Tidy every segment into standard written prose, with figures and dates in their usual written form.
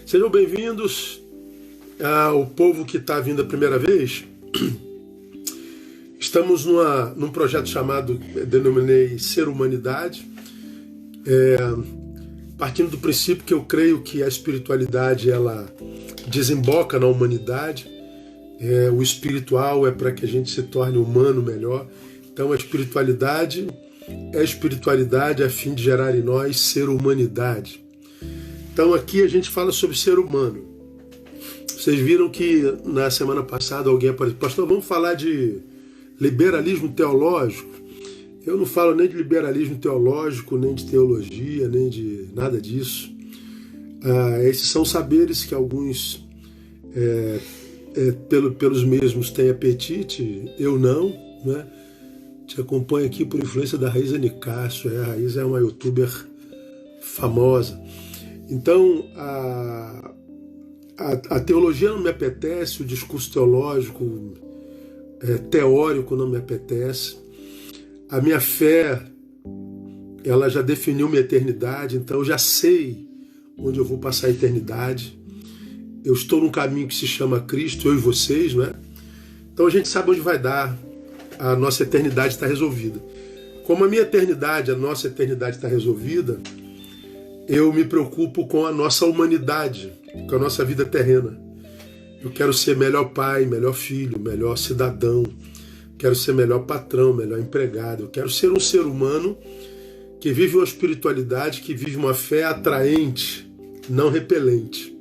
Sejam bem-vindos ao povo que está vindo a primeira vez. Estamos num projeto chamado, denominei Ser Humanidade, partindo do princípio que eu creio que a espiritualidade ela desemboca na humanidade. O espiritual é para que a gente se torne humano melhor. Então a espiritualidade é espiritualidade a fim de gerar em nós ser humanidade. Então aqui a gente fala sobre ser humano. Vocês viram que na semana passada alguém apareceu: pastor, vamos falar de liberalismo teológico? Eu não falo nem de liberalismo teológico, nem de teologia, nem de nada disso. Esses são saberes que alguns pelos mesmos têm apetite, eu não, né? Te acompanho aqui por influência da Raíza Nicásio. A Raíza é uma youtuber famosa. Então, a teologia não me apetece, o discurso teológico, teórico não me apetece. A minha fé, ela já definiu minha eternidade, então eu já sei onde eu vou passar a eternidade. Eu estou num caminho que se chama Cristo, eu e vocês, né? Então a gente sabe onde vai dar, a nossa eternidade está resolvida. Como a minha eternidade, a nossa eternidade está resolvida, eu me preocupo com a nossa humanidade, com a nossa vida terrena. Eu quero ser melhor pai, melhor filho, melhor cidadão. Quero ser melhor patrão, melhor empregado. Eu quero ser um ser humano que vive uma espiritualidade, que vive uma fé atraente, não repelente.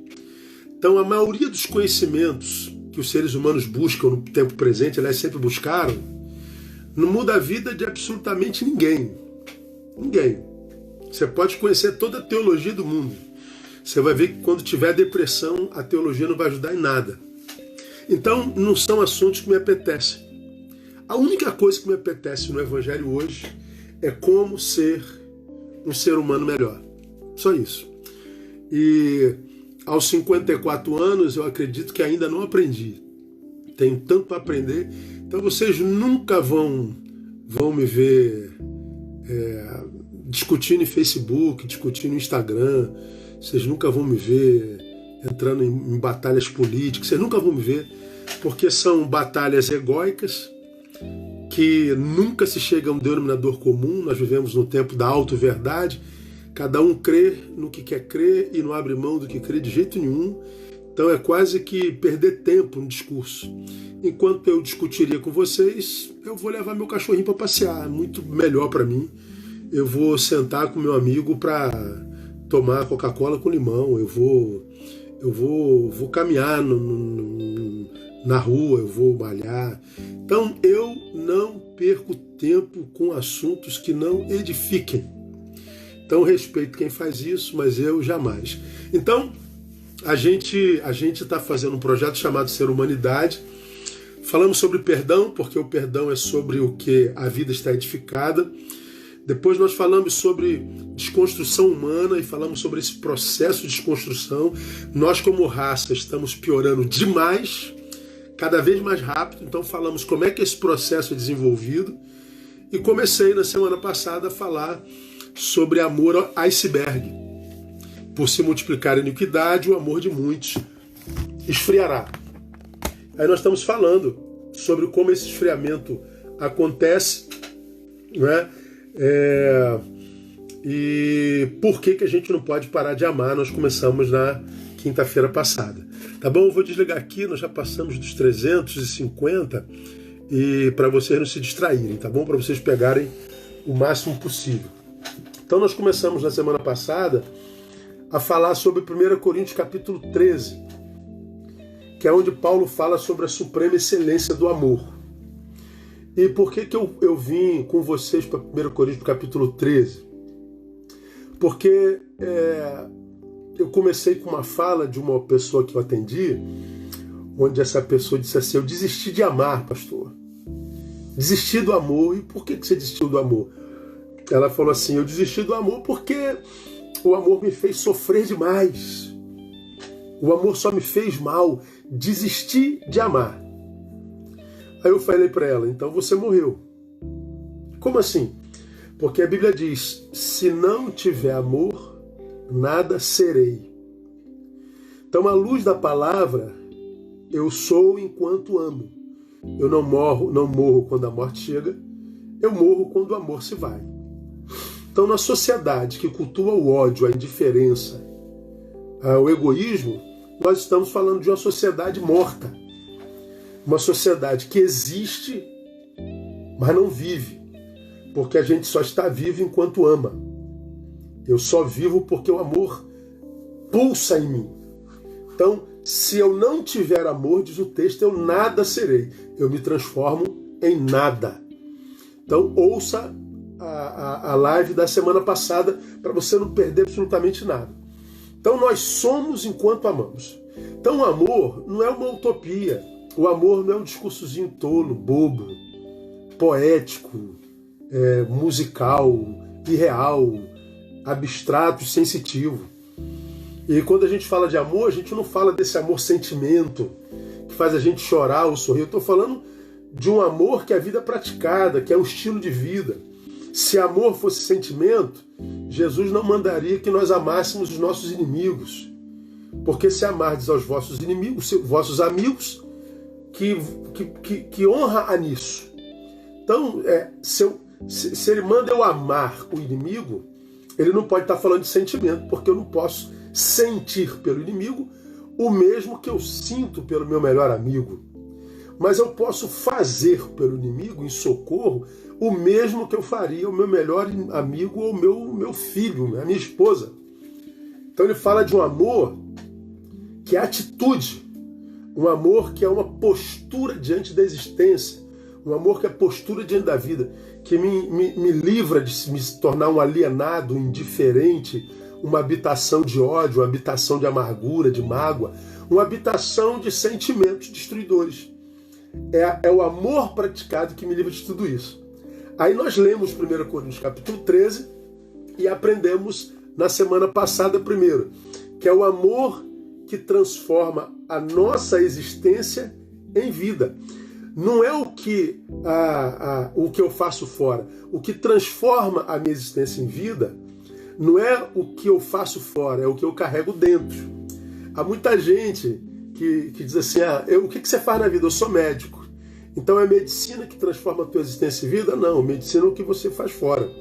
Então a maioria dos conhecimentos que os seres humanos buscam no tempo presente, elas sempre buscaram, não muda a vida de absolutamente ninguém. Ninguém. Você pode conhecer toda a teologia do mundo. Você vai ver que quando tiver depressão, a teologia não vai ajudar em nada. Então, não são assuntos que me apetecem. A única coisa que me apetece no Evangelho hoje é como ser um ser humano melhor. Só isso. E aos 54 anos, eu acredito que ainda não aprendi. Tenho tanto para aprender. Então, vocês nunca vão me ver discutindo em Facebook, discutindo no Instagram. Vocês nunca vão me ver entrando em batalhas políticas. Vocês nunca vão me ver, porque são batalhas egóicas que nunca se chega a um denominador comum. Nós vivemos no tempo da auto-verdade. Cada um crê no que quer crer e não abre mão do que crê de jeito nenhum. Então é quase que perder tempo no discurso. Enquanto eu discutiria com vocês, eu vou levar meu cachorrinho para passear. É muito melhor para mim. Eu vou sentar com meu amigo para tomar Coca-Cola com limão. Eu vou caminhar na rua, eu vou malhar. Então eu não perco tempo com assuntos que não edifiquem. Então respeito quem faz isso, mas eu jamais. Então a gente está fazendo um projeto chamado Ser Humanidade. Falamos sobre perdão, porque o perdão é sobre o que a vida está edificada. Depois nós falamos sobre desconstrução humana e falamos sobre esse processo de desconstrução. Nós, como raça, estamos piorando demais, cada vez mais rápido. Então falamos como é que esse processo é desenvolvido. E comecei na semana passada a falar sobre amor iceberg. Por se multiplicar a iniquidade, o amor de muitos esfriará. Aí nós estamos falando sobre como esse esfriamento acontece, né? E por que a gente não pode parar de amar. Nós começamos na quinta-feira passada. Tá bom? Eu vou desligar aqui, nós já passamos dos 350 e para vocês não se distraírem, tá bom? Para vocês pegarem o máximo possível. Então nós começamos na semana passada a falar sobre 1 Coríntios capítulo 13, que é onde Paulo fala sobre a suprema excelência do amor. E por que eu vim com vocês para 1 Coríntios capítulo 13? Porque eu comecei com uma fala de uma pessoa que eu atendi, onde essa pessoa disse assim: eu desisti de amar, pastor. Desisti do amor. E por que você desistiu do amor? Ela falou assim: eu desisti do amor porque o amor me fez sofrer demais. O amor só me fez mal. Desisti de amar. Aí eu falei para ela: então você morreu. Como assim? Porque a Bíblia diz: se não tiver amor, nada serei. Então, à luz da palavra, eu sou enquanto amo. Eu não morro quando a morte chega, eu morro quando o amor se vai. Então, na sociedade que cultua o ódio, a indiferença, o egoísmo, nós estamos falando de uma sociedade morta. Uma sociedade que existe, mas não vive. Porque a gente só está vivo enquanto ama. Eu só vivo porque o amor pulsa em mim. Então, se eu não tiver amor, diz o texto, eu nada serei. Eu me transformo em nada. Então, ouça a live da semana passada para você não perder absolutamente nada. Então, nós somos enquanto amamos. Então, o amor não é uma utopia. O amor não é um discursozinho tolo, bobo, poético, musical, irreal, abstrato e sensitivo. E quando a gente fala de amor, a gente não fala desse amor sentimento, que faz a gente chorar ou sorrir. Eu estou falando de um amor que é a vida praticada, que é um estilo de vida. Se amor fosse sentimento, Jesus não mandaria que nós amássemos os nossos inimigos. Porque se amardes aos vossos inimigos, vossos amigos, que honra a nisso. Então, se ele manda eu amar o inimigo, ele não pode estar falando de sentimento, porque eu não posso sentir pelo inimigo o mesmo que eu sinto pelo meu melhor amigo. Mas eu posso fazer pelo inimigo, em socorro, o mesmo que eu faria ao meu melhor amigo ou meu filho, a minha esposa. Então ele fala de um amor que é atitude, um amor que é uma postura diante da existência, um amor que é postura diante da vida, que me livra de me tornar um alienado, um indiferente, uma habitação de ódio, uma habitação de amargura, de mágoa, uma habitação de sentimentos destruidores. É o amor praticado que me livra de tudo isso. Aí nós lemos 1 Coríntios capítulo 13 e aprendemos na semana passada primeiro, que é o amor que transforma a nossa existência em vida. Não é o que eu faço fora. O que transforma a minha existência em vida não é o que eu faço fora, é o que eu carrego dentro. Há muita gente que diz assim, o que você faz na vida? Eu sou médico. Então é a medicina que transforma a tua existência em vida? Não, medicina é o que você faz fora.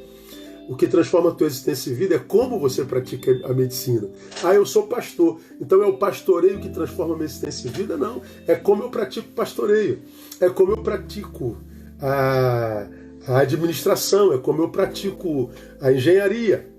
O que transforma a tua existência em vida é como você pratica a medicina. Eu sou pastor, então é o pastoreio que transforma a minha existência em vida? Não, é como eu pratico pastoreio, é como eu pratico a administração, é como eu pratico a engenharia.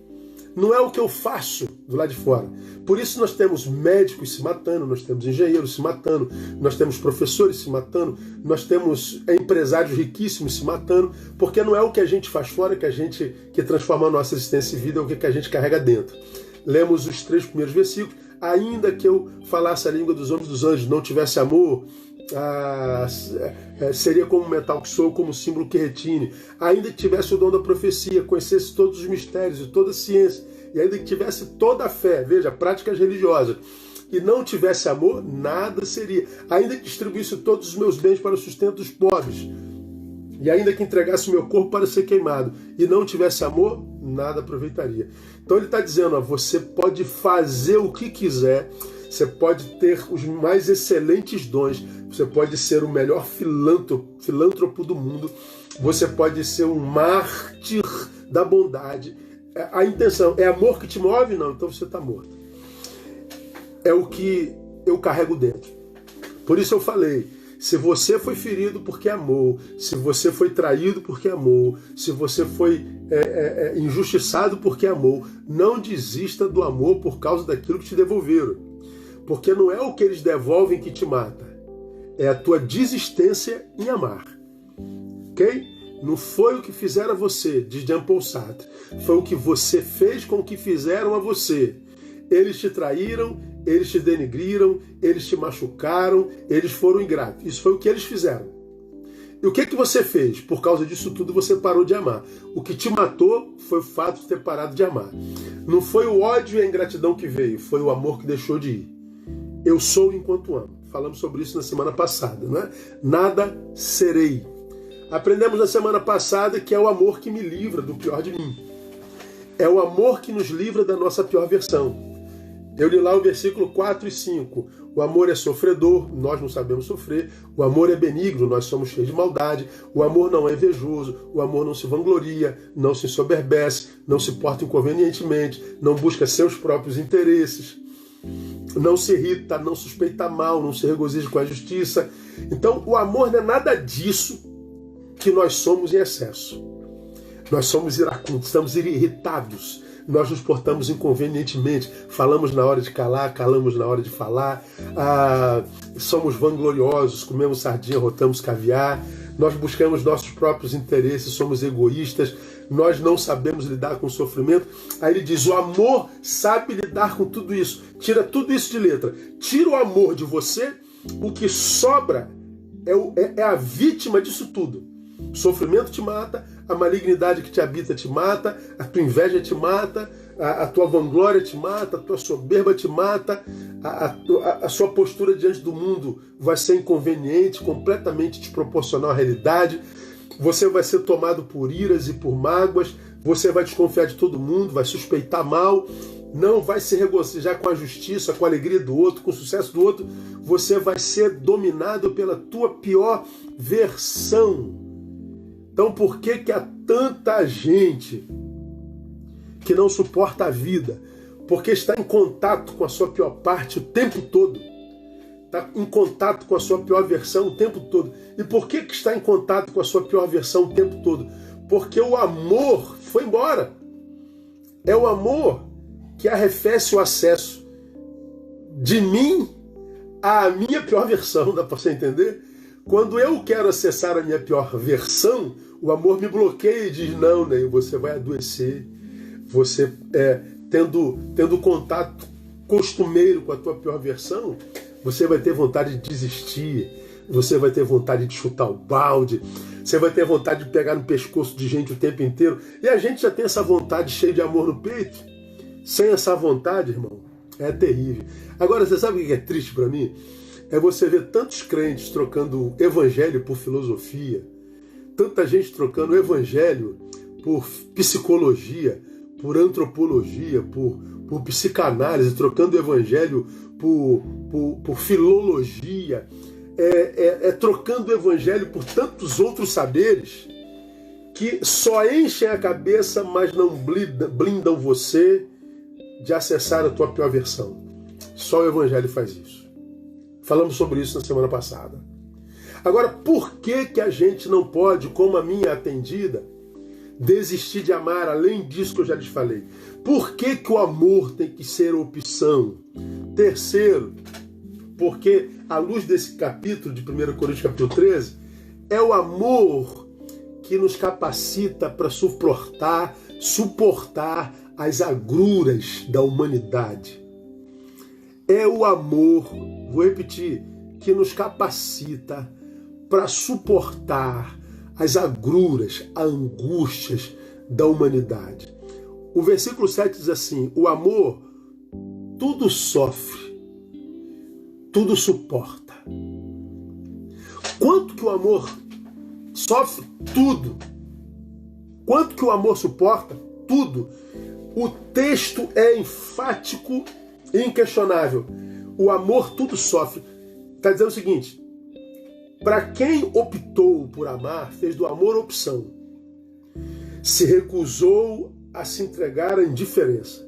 Não é o que eu faço do lado de fora. Por isso nós temos médicos se matando, nós temos engenheiros se matando, nós temos professores se matando, nós temos empresários riquíssimos se matando, porque não é o que a gente faz fora que transforma a nossa existência em vida, é o que a gente carrega dentro. Lemos os 3 primeiros versículos. Ainda que eu falasse a língua dos homens e dos anjos, não tivesse amor, seria como um metal que soa, como um símbolo que retine. Ainda que tivesse o dom da profecia, conhecesse todos os mistérios e toda a ciência, e ainda que tivesse toda a fé, veja, práticas religiosas, e não tivesse amor, nada seria. Ainda que distribuísse todos os meus bens para o sustento dos pobres, e ainda que entregasse o meu corpo para ser queimado, e não tivesse amor, nada aproveitaria. Então ele está dizendo, você pode fazer o que quiser, você pode ter os mais excelentes dons, você pode ser o melhor filântropo do mundo, você pode ser um mártir da bondade. A intenção é amor que te move? Não, então você está morto. É o que eu carrego dentro. Por isso eu falei, se você foi ferido porque amou, se você foi traído porque amou, se você foi injustiçado porque amou, não desista do amor por causa daquilo que te devolveram. Porque não é o que eles devolvem que te mata, é a tua desistência em amar. Ok? Não foi o que fizeram a você, diz Jean-Paul Sartre, foi o que você fez com o que fizeram a você. Eles te traíram, eles te denigriram, eles te machucaram, eles foram ingratos. Isso foi o que eles fizeram. E o que você fez? Por causa disso tudo você parou de amar. O que te matou foi o fato de ter parado de amar. Não foi o ódio e a ingratidão que veio, foi o amor que deixou de ir. Eu sou enquanto amo. Falamos sobre isso na semana passada, não é? Nada serei. Aprendemos na semana passada que é o amor que me livra do pior de mim. É o amor que nos livra da nossa pior versão. Eu li lá o versículo 4 e 5. O amor é sofredor, nós não sabemos sofrer. O amor é benigno, nós somos cheios de maldade. O amor não é invejoso, o amor não se vangloria, não se ensoberbece, não se porta inconvenientemente, não busca seus próprios interesses, não se irrita, não suspeita mal, não se regozija com a justiça. Então, o amor não é nada disso que nós somos em excesso. Nós somos iracundos, estamos irritados, nós nos portamos inconvenientemente, falamos na hora de calar, calamos na hora de falar, somos vangloriosos, comemos sardinha, rotamos caviar, nós buscamos nossos próprios interesses, somos egoístas, nós não sabemos lidar com o sofrimento. Aí ele diz, o amor sabe lidar com tudo isso. Tira tudo isso de letra. Tira o amor de você, o que sobra é a vítima disso tudo. O sofrimento te mata, a malignidade que te habita te mata, a tua inveja te mata, a tua vanglória te mata, a tua soberba te mata, a sua postura diante do mundo vai ser inconveniente, completamente desproporcional à realidade. Você vai ser tomado por iras e por mágoas, você vai desconfiar de todo mundo, vai suspeitar mal, não vai se regozijar com a justiça, com a alegria do outro, com o sucesso do outro. Você vai ser dominado pela tua pior versão. Então por que há tanta gente que não suporta a vida? Porque está em contato com a sua pior parte o tempo todo. Está em contato com a sua pior versão o tempo todo. E por que está em contato com a sua pior versão o tempo todo? Porque o amor foi embora. É o amor que arrefece o acesso de mim à minha pior versão, dá para você entender? Quando eu quero acessar a minha pior versão, o amor me bloqueia e diz, não, Ney, você vai adoecer. Você, tendo contato costumeiro com a tua pior versão, você vai ter vontade de desistir, você vai ter vontade de chutar o balde, você vai ter vontade de pegar no pescoço de gente o tempo inteiro. E a gente já tem essa vontade cheia de amor no peito. Sem essa vontade, irmão, é terrível. Agora, você sabe o que é triste para mim? É você ver tantos crentes trocando evangelho por filosofia, tanta gente trocando evangelho por psicologia, por antropologia, por psicanálise, trocando o evangelho por filologia, trocando o evangelho por tantos outros saberes que só enchem a cabeça, mas não blindam você de acessar a tua pior versão. Só o evangelho faz isso. Falamos sobre isso na semana passada. Agora, por que a gente não pode, como a minha atendida, desistir de amar, além disso que eu já lhes falei? Por que o amor tem que ser opção? Terceiro, porque à luz desse capítulo de 1 Coríntios capítulo 13, é o amor que nos capacita para suportar as agruras da humanidade. É o amor, vou repetir, que nos capacita para suportar as agruras, as angústias da humanidade. O versículo 7 diz assim, o amor tudo sofre, tudo suporta. Quanto que o amor sofre? Tudo. Quanto que o amor suporta? Tudo. O texto é enfático e inquestionável. O amor tudo sofre. Está dizendo o seguinte, para quem optou por amar, fez do amor opção. Se recusou a se entregar à indiferença.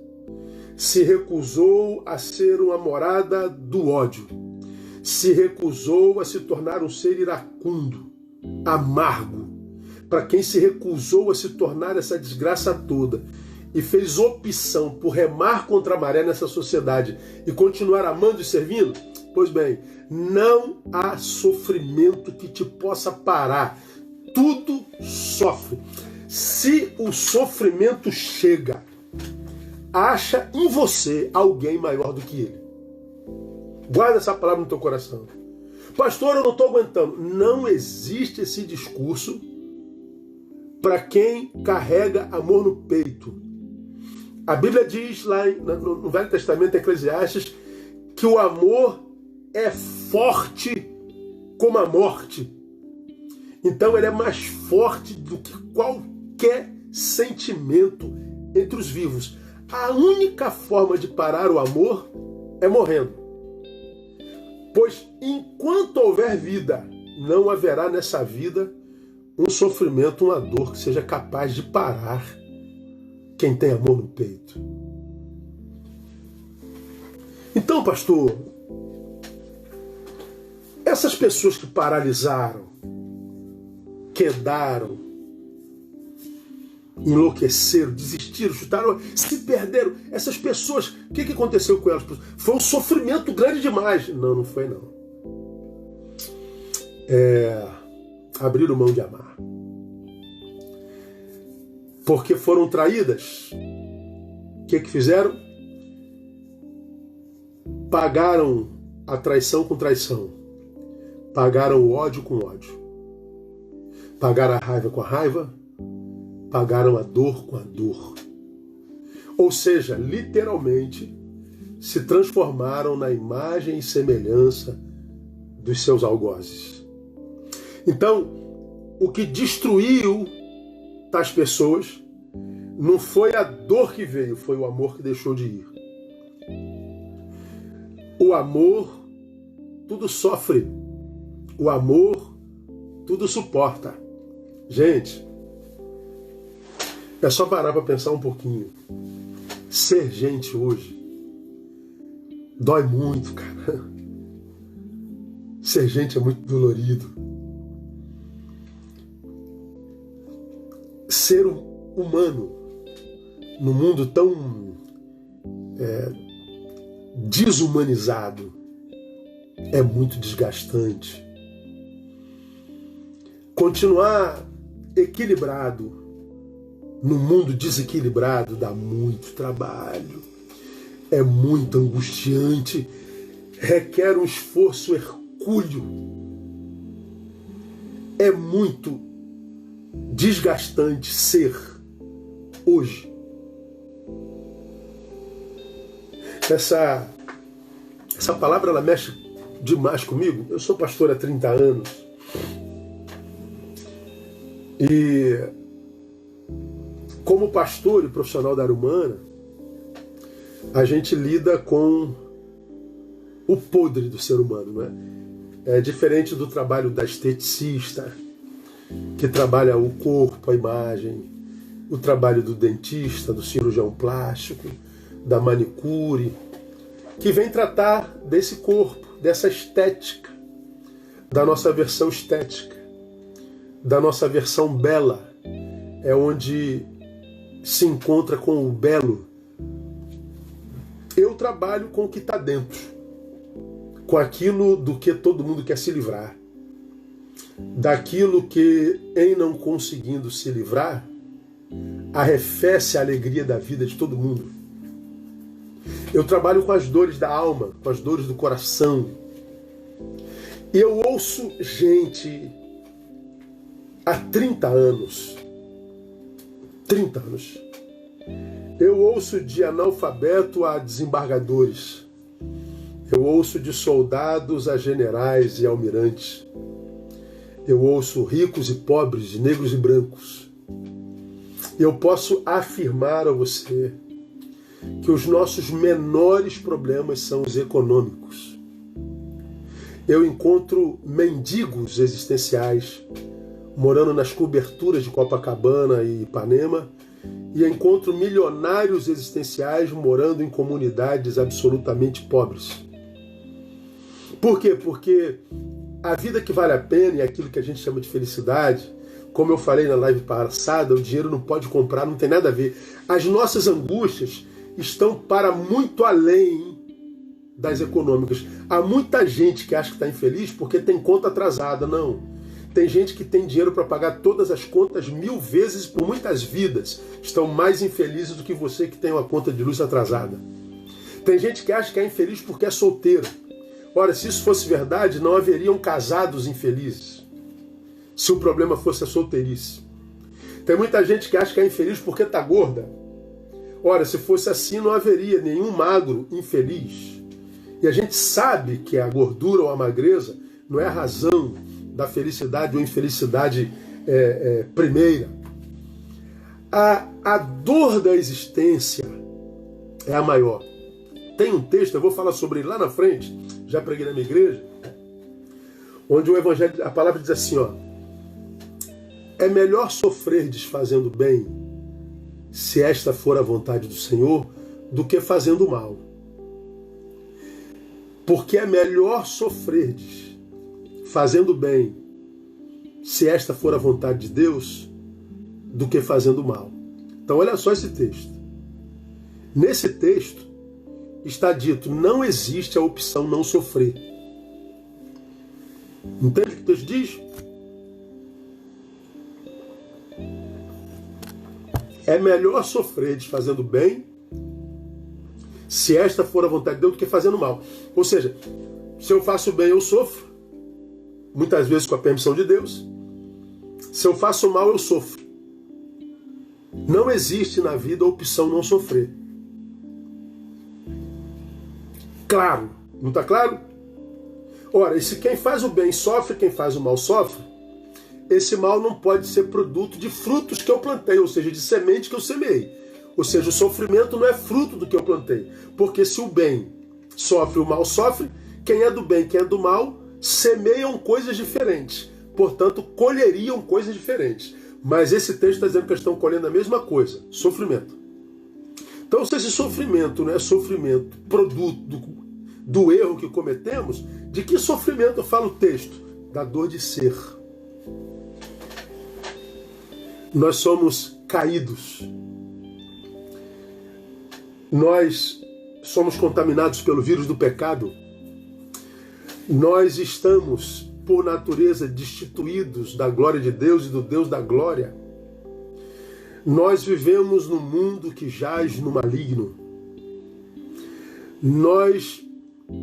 Se recusou a ser uma morada do ódio. Se recusou a se tornar um ser iracundo, amargo. Para quem se recusou a se tornar essa desgraça toda e fez opção por remar contra a maré nessa sociedade e continuar amando e servindo, pois bem, não há sofrimento que te possa parar. Tudo sofre. Se o sofrimento chega, acha em você alguém maior do que ele. Guarda essa palavra no teu coração. Pastor, eu não estou aguentando. Não existe esse discurso para quem carrega amor no peito. A Bíblia diz lá no Velho Testamento, Eclesiastes, que o amor é forte como a morte. Então ele é mais forte do que qualquer sentimento entre os vivos. A única forma de parar o amor é morrendo. Pois enquanto houver vida, não haverá nessa vida um sofrimento, uma dor que seja capaz de parar quem tem amor no peito. Então, pastor, essas pessoas que paralisaram, quedaram, enlouqueceram, desistiram, chutaram, se perderam, essas pessoas, o que aconteceu com elas? Foi um sofrimento grande demais. Não, não foi não. Abriram mão de amar. Porque foram traídas. O que fizeram? Pagaram a traição com traição. Pagaram o ódio com ódio. Pagaram a raiva com a raiva. Pagaram a dor com a dor. Ou seja, literalmente, se transformaram na imagem e semelhança dos seus algozes. Então, o que destruiu tais pessoas não foi a dor que veio, foi o amor que deixou de ir. O amor tudo sofre. O amor tudo suporta. Gente, é só parar para pensar um pouquinho. Ser gente hoje dói muito, cara. Ser gente é muito dolorido. Ser humano num mundo tão desumanizado é muito desgastante. Continuar equilibrado no mundo desequilibrado dá muito trabalho, é muito angustiante, requer um esforço hercúleo, é muito desgastante ser hoje. Essa palavra ela mexe demais comigo. Eu sou pastor há 30 anos e como pastor e profissional da área humana, a gente lida com o podre do ser humano, não é? É diferente do trabalho da esteticista, que trabalha o corpo, a imagem, o trabalho do dentista, do cirurgião plástico, da manicure, que vem tratar desse corpo, dessa estética, da nossa versão estética, da nossa versão bela, é onde se encontra com o belo. Eu trabalho com o que está dentro, com aquilo do que todo mundo quer se livrar, daquilo que, em não conseguindo se livrar, arrefece a alegria da vida de todo mundo. Eu trabalho com as dores da alma, com as dores do coração. E eu ouço gente há 30 anos. 30 anos. Eu ouço de analfabeto a desembargadores. Eu ouço de soldados a generais e almirantes. Eu ouço ricos e pobres, negros e brancos. Eu posso afirmar a você que os nossos menores problemas são os econômicos. Eu encontro mendigos existenciais morando nas coberturas de Copacabana e Ipanema, e encontro milionários existenciais morando em comunidades absolutamente pobres. Por quê? Porque a vida que vale a pena e aquilo que a gente chama de felicidade, como eu falei na live passada, o dinheiro não pode comprar, não tem nada a ver. As nossas angústias estão para muito além das econômicas. Há muita gente que acha que está infeliz porque tem conta atrasada. Não. Tem gente que tem dinheiro para pagar todas as contas 1000 vezes por muitas vidas. Estão mais infelizes do que você que tem uma conta de luz atrasada. Tem gente que acha que é infeliz porque é solteiro. Ora, se isso fosse verdade, não haveriam casados infelizes. Se o problema fosse a solteirice. Tem muita gente que acha que é infeliz porque está gorda. Ora, se fosse assim, não haveria nenhum magro infeliz. E a gente sabe que a gordura ou a magreza não é a razão da felicidade ou infelicidade primeira. A dor da existência é a maior. Tem um texto, eu vou falar sobre ele lá na frente, já preguei na minha igreja, onde o evangelho, a palavra diz assim, ó: é melhor sofrer desfazendo bem, se esta for a vontade do Senhor, do que fazendo mal. Porque é melhor sofrerdes fazendo bem, se esta for a vontade de Deus, do que fazendo mal. Então olha só esse texto. Nesse texto está dito, não existe a opção não sofrer. Entende o que o texto diz? É melhor sofrer fazendo bem, se esta for a vontade de Deus, do que fazendo mal. Ou seja, se eu faço bem, eu sofro, muitas vezes com a permissão de Deus. Se eu faço mal, eu sofro. Não existe na vida a opção não sofrer. Claro, não está claro? Ora, e se quem faz o bem sofre, quem faz o mal sofre, esse mal não pode ser produto de frutos que eu plantei, ou seja, de semente que eu semeei. Ou seja, o sofrimento não é fruto do que eu plantei. Porque se o bem sofre, o mal sofre, quem é do bem, quem é do mal, semeiam coisas diferentes. Portanto, colheriam coisas diferentes. Mas esse texto está dizendo que eles estão colhendo a mesma coisa, sofrimento. Então, se esse sofrimento não é sofrimento produto do erro que cometemos, de que sofrimento fala o texto? Da dor de ser. Nós somos caídos. Nós somos contaminados pelo vírus do pecado. Nós estamos, por natureza, destituídos da glória de Deus e do Deus da glória. Nós vivemos num mundo que jaz no maligno. Nós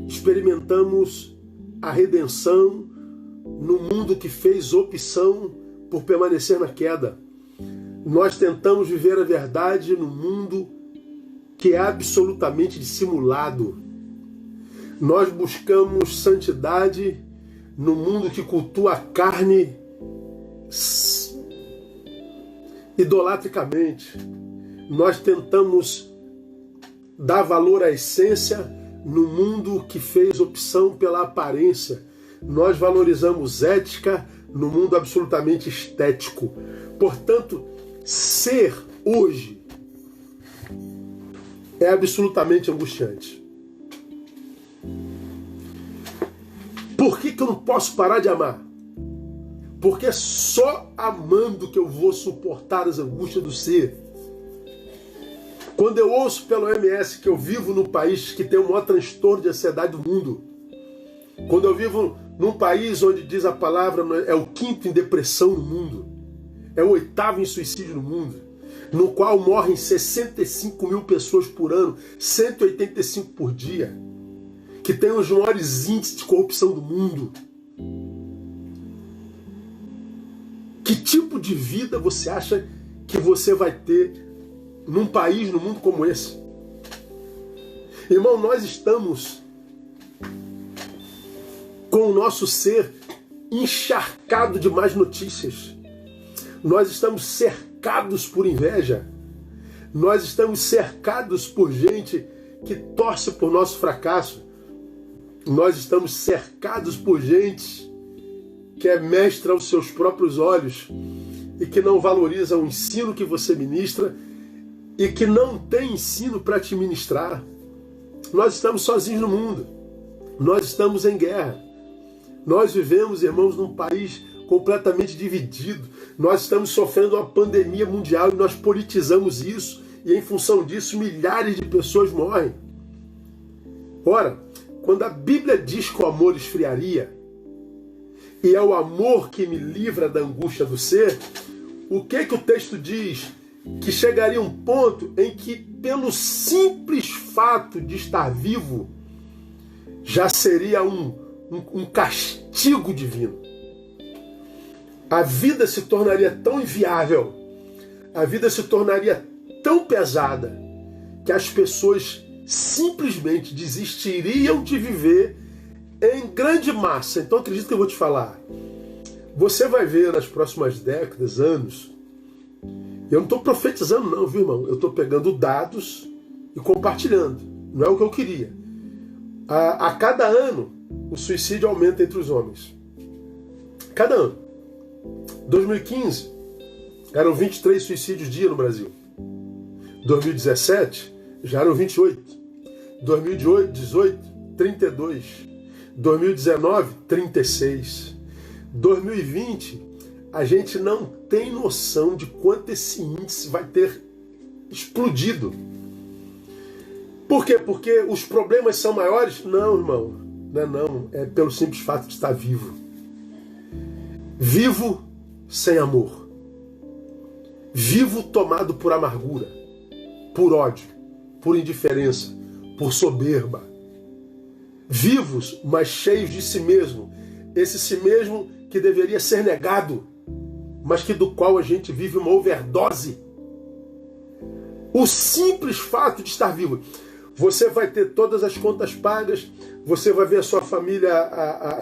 experimentamos a redenção no mundo que fez opção por permanecer na queda. Nós tentamos viver a verdade no mundo que é absolutamente dissimulado. Nós buscamos santidade no mundo que cultua a carne idolatricamente. Nós tentamos dar valor à essência no mundo que fez opção pela aparência. Nós valorizamos ética no mundo absolutamente estético. Portanto, ser hoje é absolutamente angustiante. Por que eu não posso parar de amar? Porque é só amando que eu vou suportar as angústias do ser. Quando eu ouço pelo OMS que eu vivo num país que tem o maior transtorno de ansiedade do mundo, quando eu vivo num país onde diz a palavra é o 5º em depressão no mundo, é o 8º em suicídio no mundo, no qual morrem 65 mil pessoas por ano, 185 por dia, que tem os maiores índices de corrupção do mundo. Que tipo de vida você acha que você vai ter num país, num mundo como esse? Irmão, nós estamos com o nosso ser encharcado de más notícias. Nós estamos cercados por inveja. Nós estamos cercados por gente que torce por nosso fracasso. Nós estamos cercados por gente que é mestra aos seus próprios olhos e que não valoriza o ensino que você ministra e que não tem ensino para te ministrar. Nós estamos sozinhos no mundo. Nós estamos em guerra. Nós vivemos, irmãos, num país completamente dividido. Nós estamos sofrendo uma pandemia mundial e nós politizamos isso. E em função disso, milhares de pessoas morrem. Ora, quando a Bíblia diz que o amor esfriaria, e é o amor que me livra da angústia do ser, o que o texto diz? Que chegaria um ponto em que, pelo simples fato de estar vivo, já seria um castigo divino. A vida se tornaria tão inviável, a vida se tornaria tão pesada, que as pessoas simplesmente desistiriam de viver em grande massa. Então acredito que eu vou te falar. Você vai ver nas próximas décadas, anos, eu não estou profetizando não, viu, irmão? Eu estou pegando dados e compartilhando. Não é o que eu queria. A cada ano, o suicídio aumenta entre os homens. Cada ano. 2015, eram 23 suicídios dia no Brasil. 2017, já eram 28. 2018, 32. 2019, 36. 2020, a gente não tem noção de quanto esse índice vai ter explodido. Por quê? Porque os problemas são maiores? Não, irmão. Não. É pelo simples fato de estar vivo. Vivo sem amor. Vivo tomado por amargura, por ódio, por indiferença, por soberba. Vivos, mas cheios de si mesmo. Esse si mesmo que deveria ser negado, mas que do qual a gente vive uma overdose. O simples fato de estar vivo. Você vai ter todas as contas pagas, você vai ver a sua família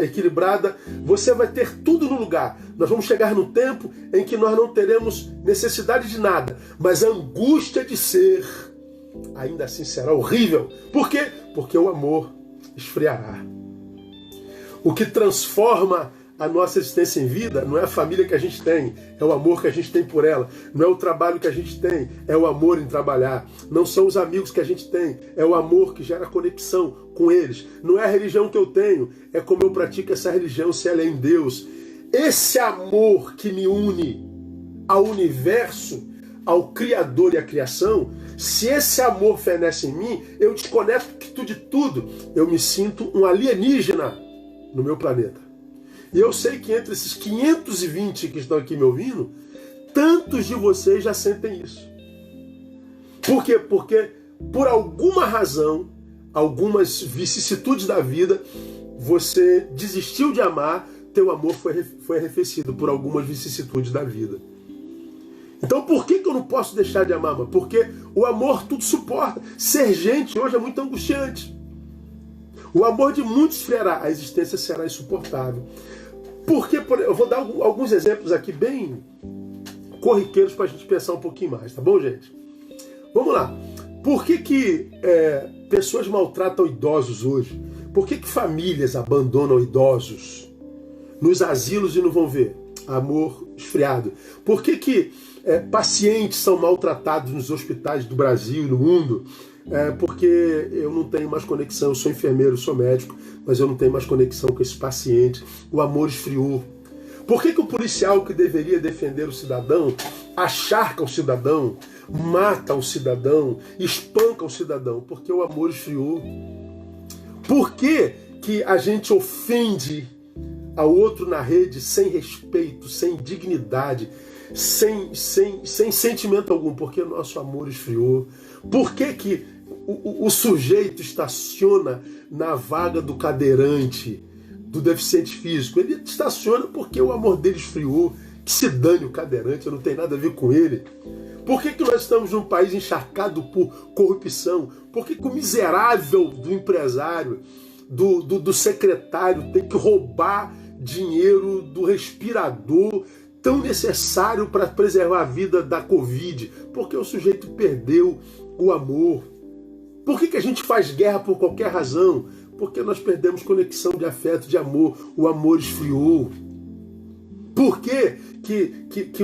equilibrada, você vai ter tudo no lugar. Nós vamos chegar no tempo em que nós não teremos necessidade de nada, mas a angústia de ser, ainda assim será horrível. Por quê? Porque o amor esfriará. O que transforma a nossa existência em vida não é a família que a gente tem, é o amor que a gente tem por ela. Não é o trabalho que a gente tem, é o amor em trabalhar. Não são os amigos que a gente tem, é o amor que gera conexão com eles. Não é a religião que eu tenho, é como eu pratico essa religião, se ela é em Deus. Esse amor que me une ao universo, ao Criador e à criação, se esse amor fenece em mim, eu desconecto de tudo. Eu me sinto um alienígena no meu planeta. E eu sei que entre esses 520 que estão aqui me ouvindo, tantos de vocês já sentem isso. Por quê? Porque por alguma razão, algumas vicissitudes da vida, você desistiu de amar, teu amor foi arrefecido por algumas vicissitudes da vida. Então por que eu não posso deixar de amar? Porque o amor tudo suporta. Ser gente hoje é muito angustiante. O amor de muitos esfriará, a existência será insuportável. Porque, eu vou dar alguns exemplos aqui bem corriqueiros para a gente pensar um pouquinho mais, tá bom, gente? Vamos lá. Por que pessoas maltratam idosos hoje? Por que famílias abandonam idosos nos asilos e não vão ver? Amor esfriado. Por que pacientes são maltratados nos hospitais do Brasil e no mundo? Porque eu não tenho mais conexão, eu sou enfermeiro, sou médico, mas eu não tenho mais conexão com esse paciente. O amor esfriou. Por que o policial que deveria defender o cidadão acharca o cidadão, mata o cidadão, espanca o cidadão? Porque o amor esfriou. Por que a gente ofende ao outro na rede sem respeito, sem dignidade, sem sentimento algum? Porque o nosso amor esfriou. Por que o sujeito estaciona na vaga do cadeirante, do deficiente físico? Ele estaciona porque o amor dele esfriou. Que se dane o cadeirante, não tem nada a ver com ele. Por que nós estamos num país encharcado por corrupção? Por que o miserável do empresário, do secretário tem que roubar dinheiro do respirador tão necessário para preservar a vida da Covid? Porque o sujeito perdeu o amor. Por que a gente faz guerra por qualquer razão? Porque nós perdemos conexão de afeto, de amor. O amor esfriou. Por que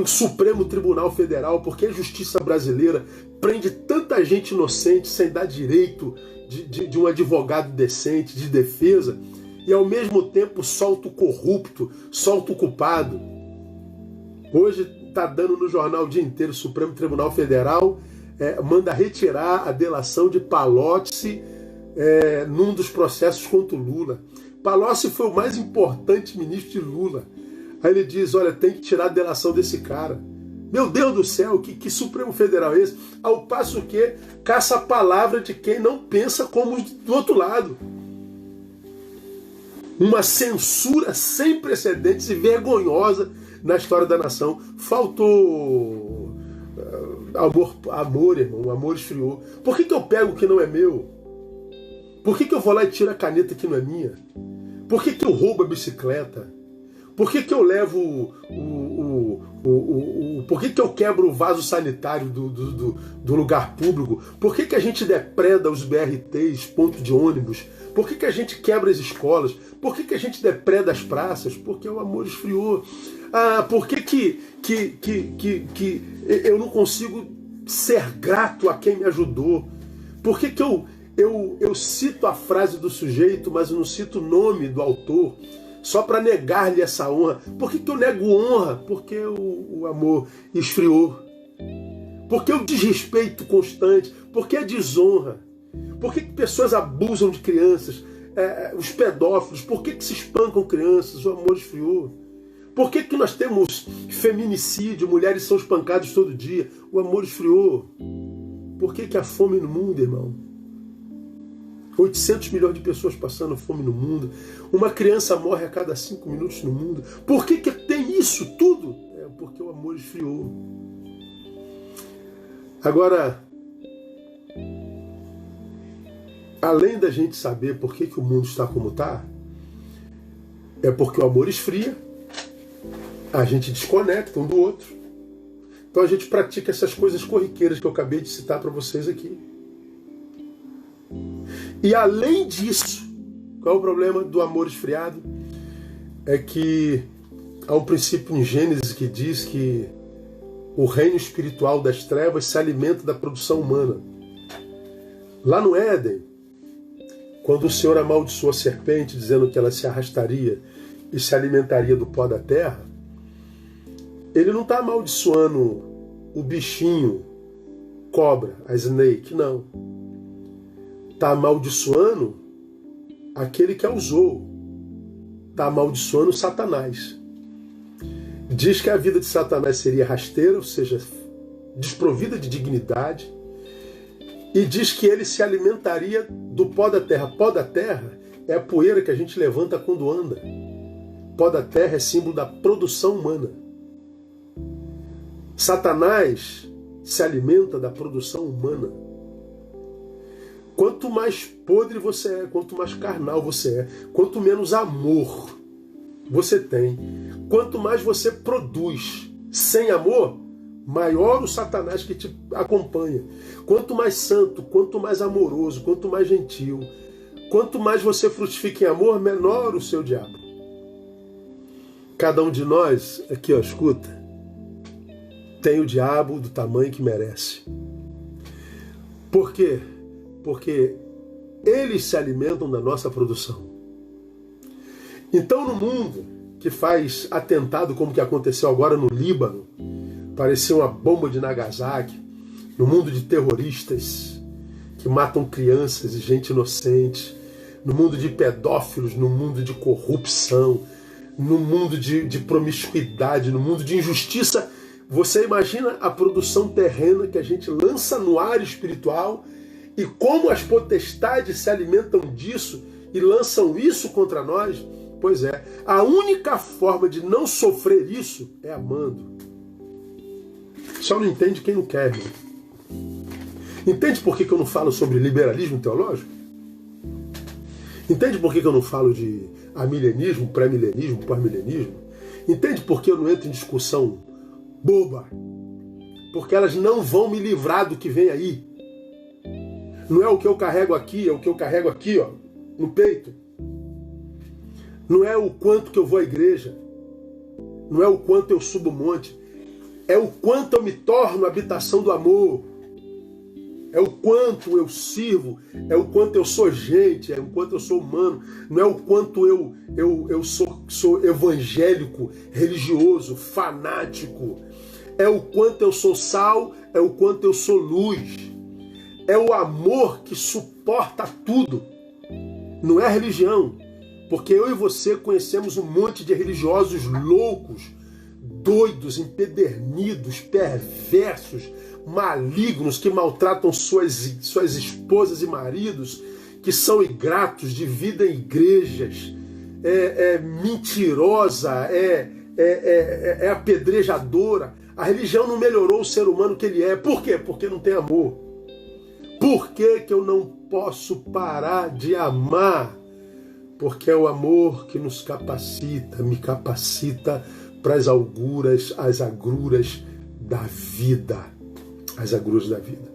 o Supremo Tribunal Federal, por que a justiça brasileira prende tanta gente inocente sem dar direito de um advogado decente, de defesa, e ao mesmo tempo solta o corrupto, solta o culpado? Hoje está dando no jornal o dia inteiro, o Supremo Tribunal Federal manda retirar a delação de Palocci num dos processos contra o Lula. Palocci foi o mais importante ministro de Lula. Aí ele diz, olha, tem que tirar a delação desse cara. Meu Deus do céu, que Supremo Federal é esse? Ao passo que caça a palavra de quem não pensa como do outro lado. Uma censura sem precedentes e vergonhosa na história da nação. Faltou amor, irmão, o amor esfriou. Por que eu pego o que não é meu? Por que eu vou lá e tiro a caneta que não é minha? Por que eu roubo a bicicleta? Por que eu levo Por que eu quebro o vaso sanitário do lugar público? Por que a gente depreda os BRTs, ponto de ônibus? Por que a gente quebra as escolas? Por que a gente depreda as praças? Porque o amor esfriou. Por que eu não consigo ser grato a quem me ajudou? Por que eu cito a frase do sujeito, mas eu não cito o nome do autor, só para negar-lhe essa honra? Por que eu nego honra? Porque o amor esfriou. Porque o desrespeito constante? Porque a desonra? Por que pessoas abusam de crianças? Os pedófilos? Por que se espancam crianças? O amor esfriou. Por que nós temos feminicídio? Mulheres são espancadas todo dia. O amor esfriou. Por que há fome no mundo, irmão? 800 milhões de pessoas passando fome no mundo. Uma criança morre a cada 5 minutos no mundo. Por que tem isso tudo? Porque o amor esfriou. Agora, além da gente saber por que o mundo está como está, é porque o amor esfria, a gente desconecta um do outro. Então a gente pratica essas coisas corriqueiras que eu acabei de citar para vocês aqui. E além disso, qual é o problema do amor esfriado? É que há um princípio em Gênesis que diz que o reino espiritual das trevas se alimenta da produção humana. Lá no Éden, quando o Senhor amaldiçoou a serpente, dizendo que ela se arrastaria e se alimentaria do pó da terra, ele não está amaldiçoando o bichinho, cobra, a snake, não. Está amaldiçoando aquele que a usou. Está amaldiçoando Satanás. Diz que a vida de Satanás seria rasteira, ou seja, desprovida de dignidade. E diz que ele se alimentaria do pó da terra. Pó da terra é a poeira que a gente levanta quando anda. Pó da terra é símbolo da produção humana. Satanás se alimenta da produção humana. Quanto mais podre você é, quanto mais carnal você é, quanto menos amor você tem, quanto mais você produz sem amor, maior o Satanás que te acompanha. Quanto mais santo, quanto mais amoroso, quanto mais gentil, quanto mais você frutifica em amor, menor o seu diabo. Cada um de nós, aqui ó, escuta, tem o diabo do tamanho que merece. Por quê? Porque eles se alimentam da nossa produção. Então, no mundo que faz atentado como que aconteceu agora no Líbano, parecia uma bomba de Nagasaki, no mundo de terroristas que matam crianças e gente inocente, no mundo de pedófilos, no mundo de corrupção, no mundo de promiscuidade, no mundo de injustiça, você imagina a produção terrena que a gente lança no ar espiritual. E como as potestades se alimentam disso e lançam isso contra nós? Pois é, a única forma de não sofrer isso é amando. Só não entende quem não quer, irmão. Entende por que eu não falo sobre liberalismo teológico? Entende por que eu não falo de amilenismo, pré-milenismo, pós-milenismo? Entende por que eu não entro em discussão boba? Porque elas não vão me livrar do que vem aí. Não é o que eu carrego aqui, é o que eu carrego aqui, ó, no peito. Não é o quanto que eu vou à igreja. Não é o quanto eu subo o monte. É o quanto eu me torno a habitação do amor. É o quanto eu sirvo. É o quanto eu sou gente. É o quanto eu sou humano. Não é o quanto eu sou evangélico, religioso, fanático. É o quanto eu sou sal. É o quanto eu sou luz. É o amor que suporta tudo. Não é a religião. Porque eu e você conhecemos um monte de religiosos loucos, doidos, empedernidos, perversos, malignos, que maltratam suas esposas e maridos, que são ingratos, dividem igrejas, mentirosa, apedrejadora. A religião não melhorou o ser humano que ele é. Por quê? Porque não tem amor. Por que eu não posso parar de amar? Porque é o amor que nos capacita, me capacita para as agruras da vida. As agruras da vida.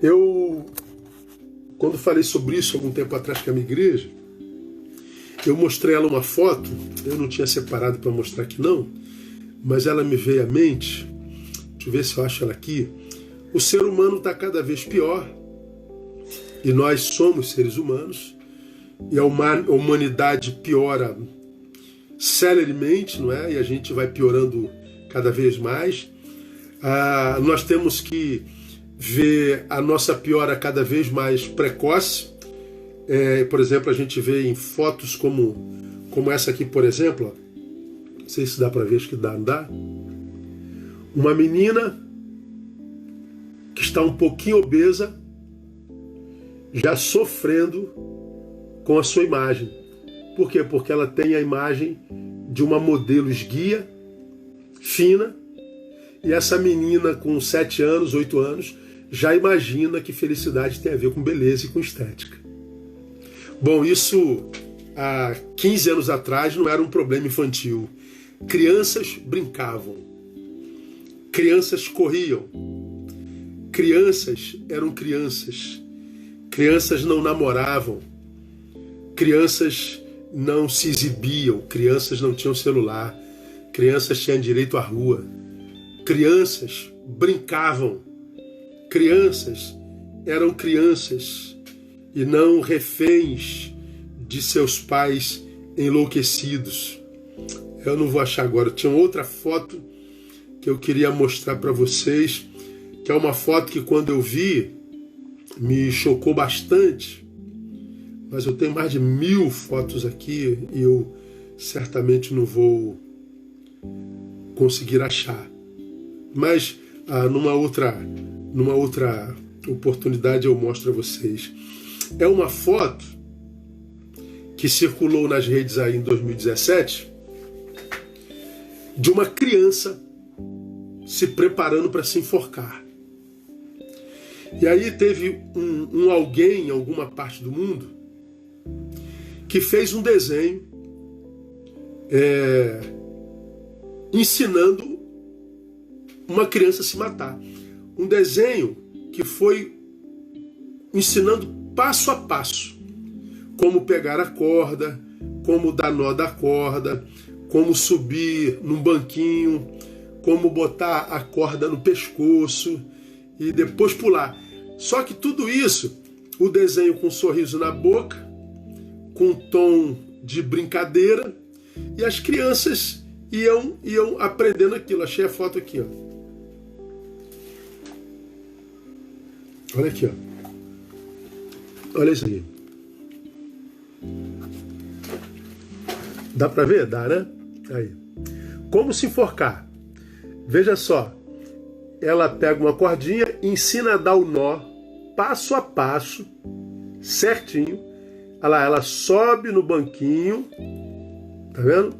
Eu, quando falei sobre isso algum tempo atrás com a minha igreja, eu mostrei ela uma foto, eu não tinha separado para mostrar aqui não, mas ela me veio à mente, deixa eu ver se eu acho ela aqui. O ser humano está cada vez pior, e nós somos seres humanos, e a humanidade piora celeremente, não é? E a gente vai piorando cada vez mais. Nós temos que ver a nossa piora cada vez mais precoce. Por exemplo, a gente vê em fotos como essa aqui, por exemplo, ó. Não sei se dá para ver, acho que dá, não dá? Uma menina que está um pouquinho obesa, já sofrendo com a sua imagem. Por quê? Porque ela tem a imagem de uma modelo esguia, fina, e essa menina com 7 anos, 8 anos, já imagina que felicidade tem a ver com beleza e com estética. Bom, isso há 15 anos atrás não era um problema infantil. Crianças brincavam, crianças corriam, crianças eram crianças, crianças não namoravam, crianças não se exibiam, crianças não tinham celular, crianças tinham direito à rua, crianças brincavam, crianças eram crianças e não reféns de seus pais enlouquecidos. Eu não vou achar agora, tinha outra foto que eu queria mostrar para vocês, que é uma foto que quando eu vi me chocou bastante, mas eu tenho mais de 1000 fotos aqui e eu certamente não vou conseguir achar. Mas numa outra oportunidade eu mostro a vocês. É uma foto que circulou nas redes aí em 2017 de uma criança se preparando para se enforcar. E aí teve um alguém em alguma parte do mundo que fez um desenho ensinando uma criança a se matar. Um desenho que foi ensinando passo a passo como pegar a corda, como dar nó da corda, como subir num banquinho, como botar a corda no pescoço e depois pular. Só que tudo isso, o desenho com um sorriso na boca, com um tom de brincadeira, e as crianças iam aprendendo aquilo. Achei a foto aqui, ó. Olha aqui, ó. Olha isso aí. Dá pra ver? Dá, né? Aí. Como se enforcar? Veja só. Ela pega uma cordinha, ensina a dar o nó, passo a passo, certinho. Olha lá, ela sobe no banquinho. Tá vendo?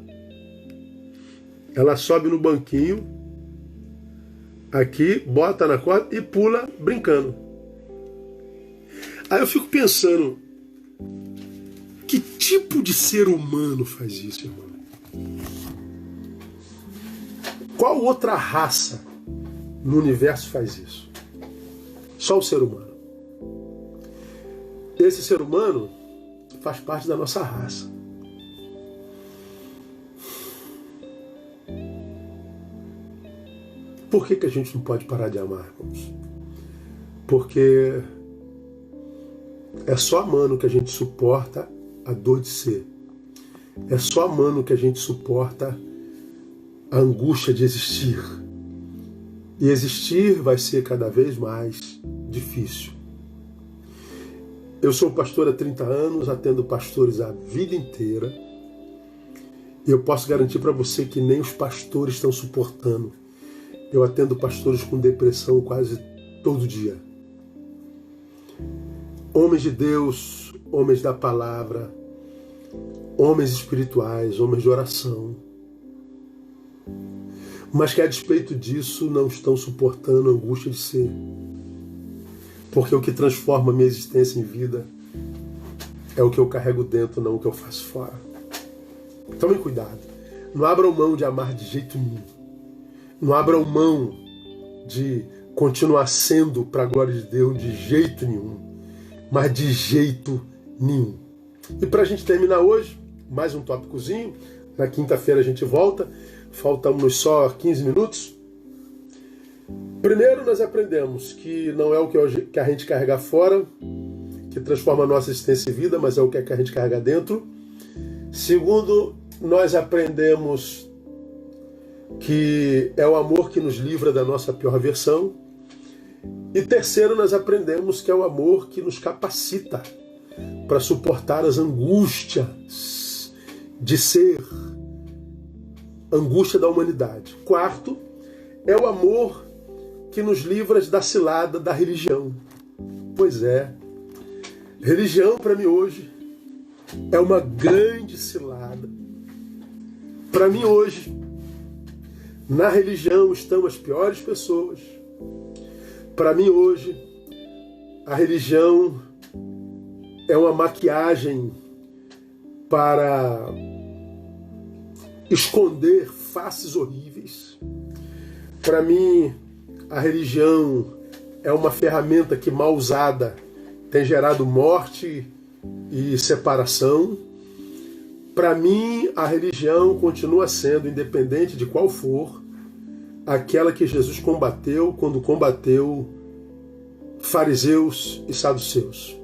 Ela sobe no banquinho. Aqui, bota na corda e pula brincando. Aí eu fico pensando, que tipo de ser humano faz isso, irmão? Qual outra raça no universo faz isso? Só o ser humano. Esse ser humano faz parte da nossa raça. Por que a gente não pode parar de amar, irmãos? Porque é só amando que a gente suporta a dor de ser. É só amando que a gente suporta a angústia de existir. E existir vai ser cada vez mais difícil. Eu sou pastor há 30 anos, atendo pastores a vida inteira. E eu posso garantir para você que nem os pastores estão suportando. Eu atendo pastores com depressão quase todo dia. Homens de Deus, homens da palavra, homens espirituais, homens de oração, mas que a despeito disso não estão suportando a angústia de ser. Porque o que transforma a minha existência em vida é o que eu carrego dentro, não o que eu faço fora. Tomem cuidado. Não abram mão de amar de jeito nenhum. Não abram mão de continuar sendo para a glória de Deus de jeito nenhum. Mas de jeito nenhum. E para a gente terminar hoje, mais um tópicozinho. Na quinta-feira a gente volta. Faltam-nos só 15 minutos. Primeiro, nós aprendemos que não é o que a gente carrega fora que transforma a nossa existência e vida, mas é o que a gente carrega dentro. Segundo, nós aprendemos que é o amor que nos livra da nossa pior versão. E terceiro, nós aprendemos que é o amor que nos capacita para suportar as angústias de ser, angústia da humanidade. Quarto, é o amor que nos livra da cilada da religião. Pois é, religião para mim hoje é uma grande cilada. Para mim hoje, na religião estão as piores pessoas. Para mim hoje, a religião é uma maquiagem para esconder faces horríveis. Para mim, a religião é uma ferramenta que, mal usada, tem gerado morte e separação. Para mim, a religião continua sendo, independente de qual for, aquela que Jesus combateu quando combateu fariseus e saduceus.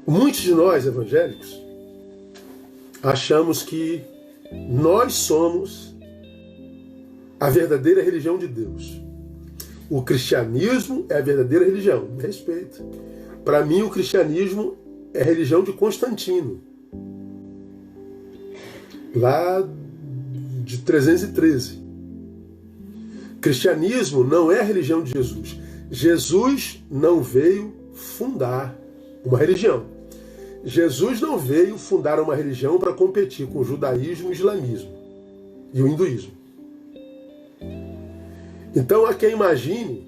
Muitos de nós, evangélicos, achamos que nós somos a verdadeira religião de Deus. O cristianismo é a verdadeira religião. Me respeito. Para mim, o cristianismo é a religião de Constantino, lá de 313. Cristianismo não é a religião de Jesus. Jesus não veio fundar uma religião. Jesus não veio fundar uma religião para competir com o judaísmo, o islamismo e o hinduísmo. Então há quem imagine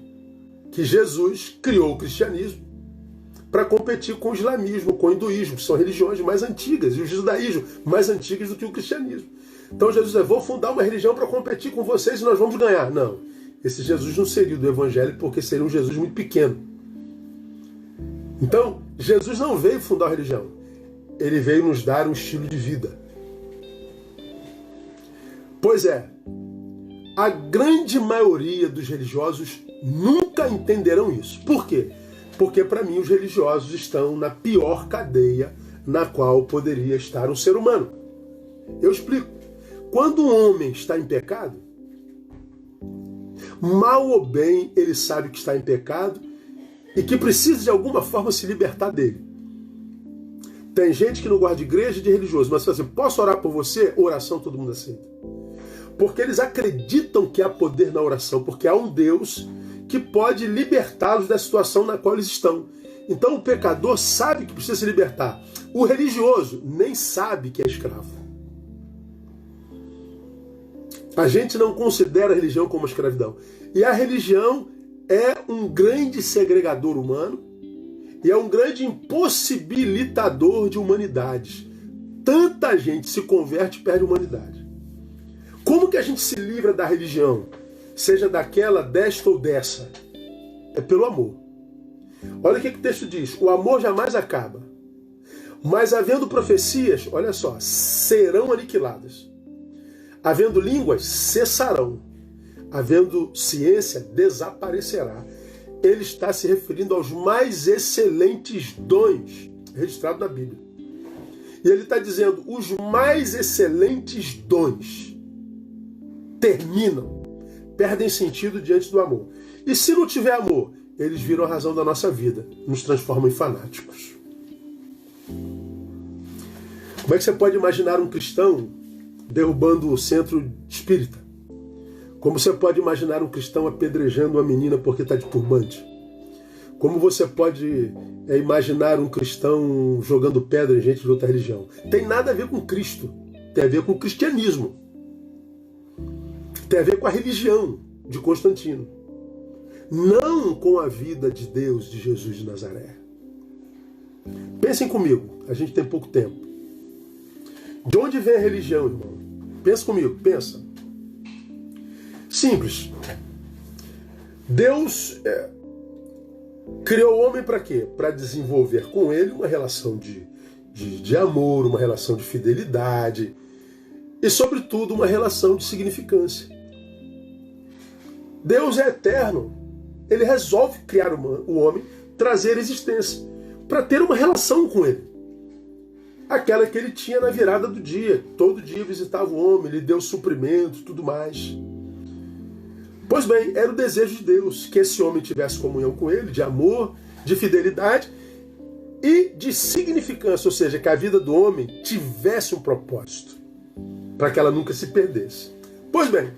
que Jesus criou o cristianismo para competir com o islamismo, com o hinduísmo, que são religiões mais antigas, e o judaísmo mais antigas do que o cristianismo. Então Jesus disse, vou fundar uma religião para competir com vocês e nós vamos ganhar. Não, esse Jesus não seria do evangelho porque seria um Jesus muito pequeno. Então, Jesus não veio fundar a religião. Ele veio nos dar um estilo de vida. Pois é, a grande maioria dos religiosos nunca entenderão isso. Por quê? Porque para mim os religiosos estão na pior cadeia na qual poderia estar um ser humano. Eu explico. Quando um homem está em pecado, mal ou bem ele sabe que está em pecado e que precisa de alguma forma se libertar dele. Tem gente que não gosta de igreja e de religioso, mas fala assim, posso orar por você? Oração todo mundo aceita. Porque eles acreditam que há poder na oração, porque há um Deus que pode libertá-los da situação na qual eles estão. Então o pecador sabe que precisa se libertar. O religioso nem sabe que é escravo. A gente não considera a religião como escravidão. E a religião é um grande segregador humano e é um grande impossibilitador de humanidades. Tanta gente se converte e perde a humanidade. Como que a gente se livra da religião? Seja daquela, desta ou dessa. É pelo amor. Olha o que o texto diz. O amor jamais acaba. Mas havendo profecias, olha só, serão aniquiladas. Havendo línguas, cessarão. Havendo ciência, desaparecerá. Ele está se referindo aos mais excelentes dons registrados na Bíblia. E ele está dizendo, os mais excelentes dons terminam, perdem sentido diante do amor. E se não tiver amor, eles viram a razão da nossa vida, nos transformam em fanáticos. Como é que você pode imaginar um cristão derrubando o centro espírita? Como você pode imaginar um cristão apedrejando uma menina porque está de turbante? Como você pode imaginar um cristão jogando pedra em gente de outra religião? Tem nada a ver com Cristo, tem a ver com o cristianismo. Tem a ver com a religião de Constantino. Não com a vida de Deus, de Jesus de Nazaré. Pensem comigo, a gente tem pouco tempo. De onde vem a religião, irmão? Pensa comigo, pensa. Simples. Deus criou o homem para quê? Para desenvolver com ele uma relação de amor, uma relação de fidelidade e, sobretudo, uma relação de significância. Deus é eterno. Ele resolve criar o homem, trazer existência, para ter uma relação com ele. Aquela que ele tinha na virada do dia. Todo dia visitava o homem, lhe deu suprimento, tudo mais. Pois bem, era o desejo de Deus que esse homem tivesse comunhão com ele, de amor, de fidelidade e de significância, ou seja, que a vida do homem tivesse um propósito, para que ela nunca se perdesse. Pois bem,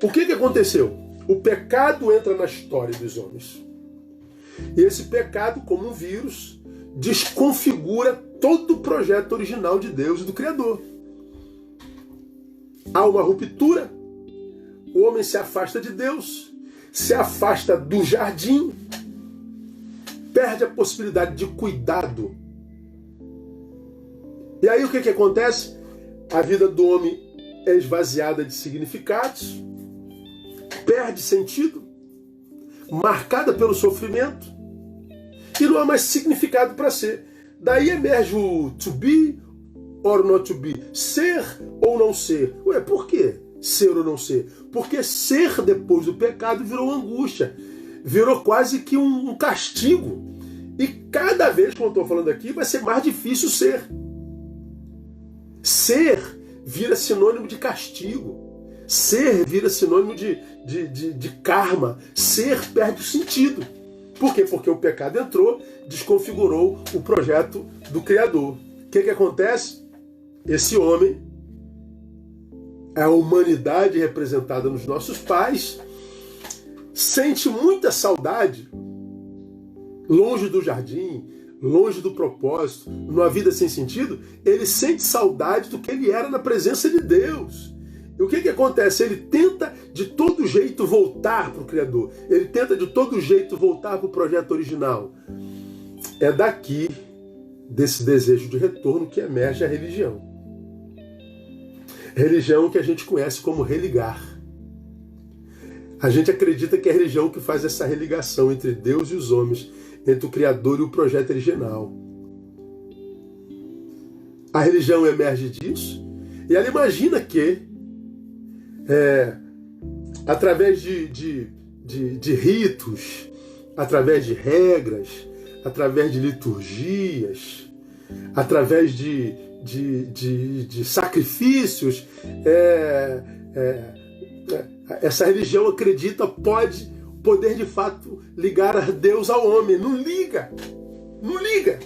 o que aconteceu? O pecado entra na história dos homens. E esse pecado, como um vírus, desconfigura todo o projeto original de Deus e do Criador. Há uma ruptura, o homem se afasta de Deus, se afasta do jardim, perde a possibilidade de cuidado. E aí o que acontece? A vida do homem é esvaziada de significados, perde sentido, marcada pelo sofrimento, e não há mais significado para ser. Daí emerge o to be or not to be, ser ou não ser. Ué, por quê? Ser ou não ser? Porque ser depois do pecado virou angústia, virou quase que um castigo. E cada vez, como eu estou falando aqui, vai ser mais difícil ser. Ser vira sinônimo de castigo. Ser vira sinônimo de karma. Ser perde o sentido. Por quê? Porque o pecado entrou, desconfigurou o projeto do Criador. O que acontece? Esse homem, a humanidade representada nos nossos pais, sente muita saudade, longe do jardim, longe do propósito, numa vida sem sentido. Ele sente saudade do que ele era na presença de Deus. E o que acontece? Ele tenta de todo jeito voltar para o Criador. Ele tenta de todo jeito voltar para o projeto original. É daqui, desse desejo de retorno, que emerge a religião. Religião que a gente conhece como religar. A gente acredita que é a religião que faz essa religação entre Deus e os homens, entre o Criador e o projeto original. A religião emerge disso, e ela imagina que, através de ritos, através de regras, através de liturgias, atravais de sacrifícios, essa religião acredita pode poder de fato ligar a Deus ao homem. Não liga! Não liga!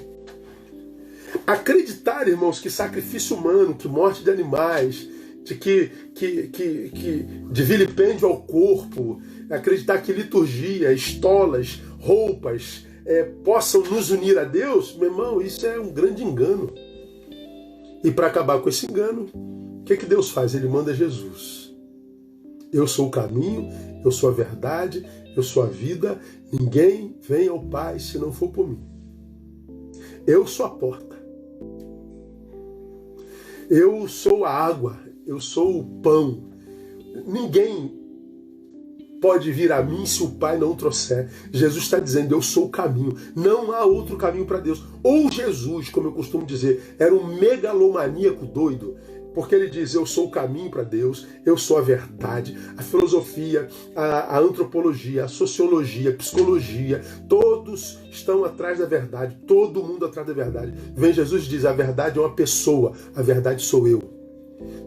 Acreditar, irmãos, que sacrifício humano, que morte de animais, de vilipêndio ao corpo, acreditar que liturgia, estolas, roupas possam nos unir a Deus, meu irmão, isso é um grande engano. E para acabar com esse engano, o que Deus faz? Ele manda Jesus. Eu sou o caminho, eu sou a verdade, eu sou a vida, ninguém vem ao Pai se não for por mim. Eu sou a porta. Eu sou a água, eu sou o pão. Ninguém pode vir a mim se o Pai não trouxer. Jesus está dizendo, eu sou o caminho. Não há outro caminho para Deus. Ou Jesus, como eu costumo dizer, era um megalomaníaco doido, porque ele diz, eu sou o caminho para Deus, eu sou a verdade. A filosofia, a antropologia, a sociologia, a psicologia, todos estão atrás da verdade, todo mundo atrás da verdade. Vem Jesus e diz, a verdade é uma pessoa, a verdade sou eu.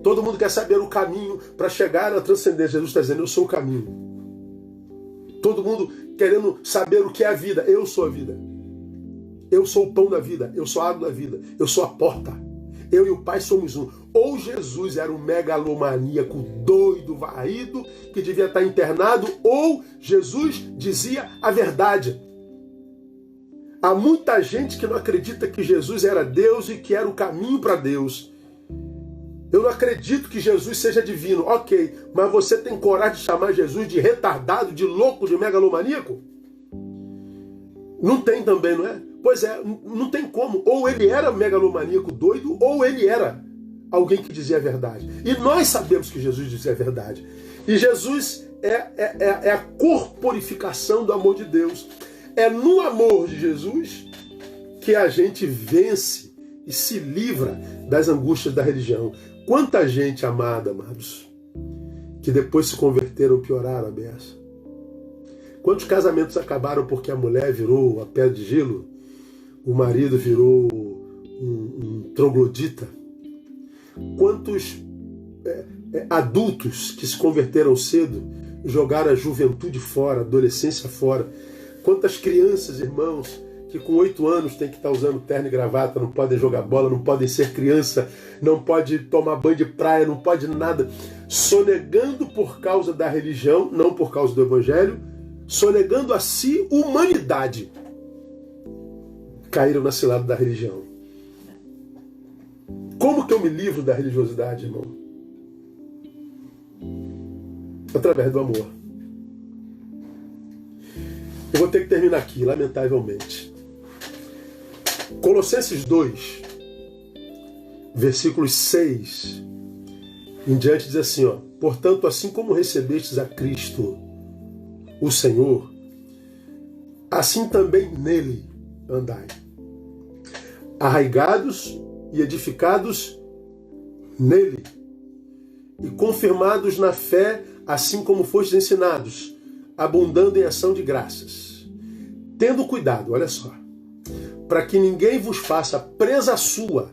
Todo mundo quer saber o caminho para chegar à transcendência. Jesus está dizendo, eu sou o caminho. Todo mundo querendo saber o que é a vida. Eu sou a vida. Eu sou o pão da vida. Eu sou a água da vida. Eu sou a porta. Eu e o Pai somos um. Ou Jesus era um megalomaníaco doido, varrido, que devia estar internado, ou Jesus dizia a verdade. Há muita gente que não acredita que Jesus era Deus e que era o caminho para Deus. Eu não acredito que Jesus seja divino. Ok, mas você tem coragem de chamar Jesus de retardado, de louco, de megalomaníaco? Não tem também, não é? Pois é, não tem como. Ou ele era megalomaníaco doido, ou ele era alguém que dizia a verdade. E nós sabemos que Jesus dizia a verdade. E Jesus é a corporificação do amor de Deus. É no amor de Jesus que a gente vence e se livra das angústias da religião. Quanta gente amada, amados, que depois se converteram, pioraram a beça. Quantos casamentos acabaram porque a mulher virou a pedra de gelo, o marido virou um troglodita? Quantos adultos que se converteram cedo jogaram a juventude fora, a adolescência fora? Quantas crianças, irmãos, que com 8 anos tem que estar usando terno e gravata, não podem jogar bola, não podem ser criança, não pode tomar banho de praia, não pode nada, sonegando por causa da religião, não por causa do evangelho, sonegando a si humanidade, caíram na cilada da religião. Como que eu me livro da religiosidade, irmão? Através do amor. Eu vou ter que terminar aqui, lamentavelmente. Colossenses 2, versículos 6 em diante diz assim, ó: portanto, assim como recebestes a Cristo, o Senhor, assim também nele andai, arraigados e edificados nele, e confirmados na fé, assim como fostes ensinados, abundando em ação de graças. Tendo cuidado, olha só, para que ninguém vos faça presa sua,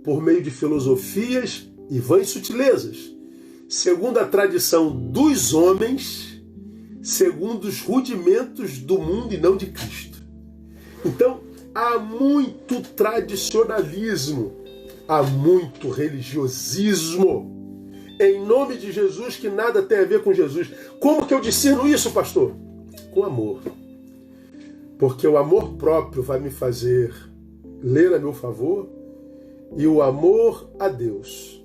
por meio de filosofias e vãs sutilezas, segundo a tradição dos homens, segundo os rudimentos do mundo e não de Cristo. Então, há muito tradicionalismo, há muito religiosismo, em nome de Jesus, que nada tem a ver com Jesus. Como que eu discerno isso, pastor? Com amor. Porque o amor próprio vai me fazer ler a meu favor, e o amor a Deus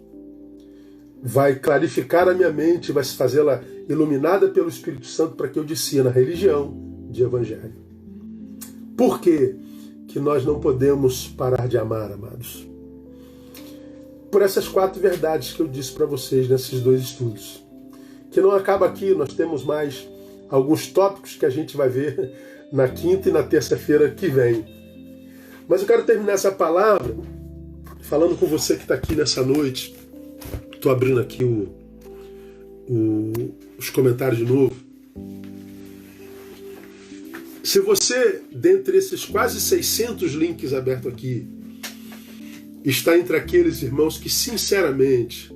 vai clarificar a minha mente, vai fazê-la iluminada pelo Espírito Santo para que eu discirna a religião de evangelho. Por que que nós não podemos parar de amar, amados? Por essas 4 verdades que eu disse para vocês nesses 2 estudos. Que não acaba aqui, nós temos mais alguns tópicos que a gente vai ver na quinta e na terça-feira que vem. Mas eu quero terminar essa palavra falando com você que está aqui nessa noite. Estou abrindo aqui os comentários de novo. Se você, dentre esses quase 600 links abertos aqui, está entre aqueles irmãos que, sinceramente,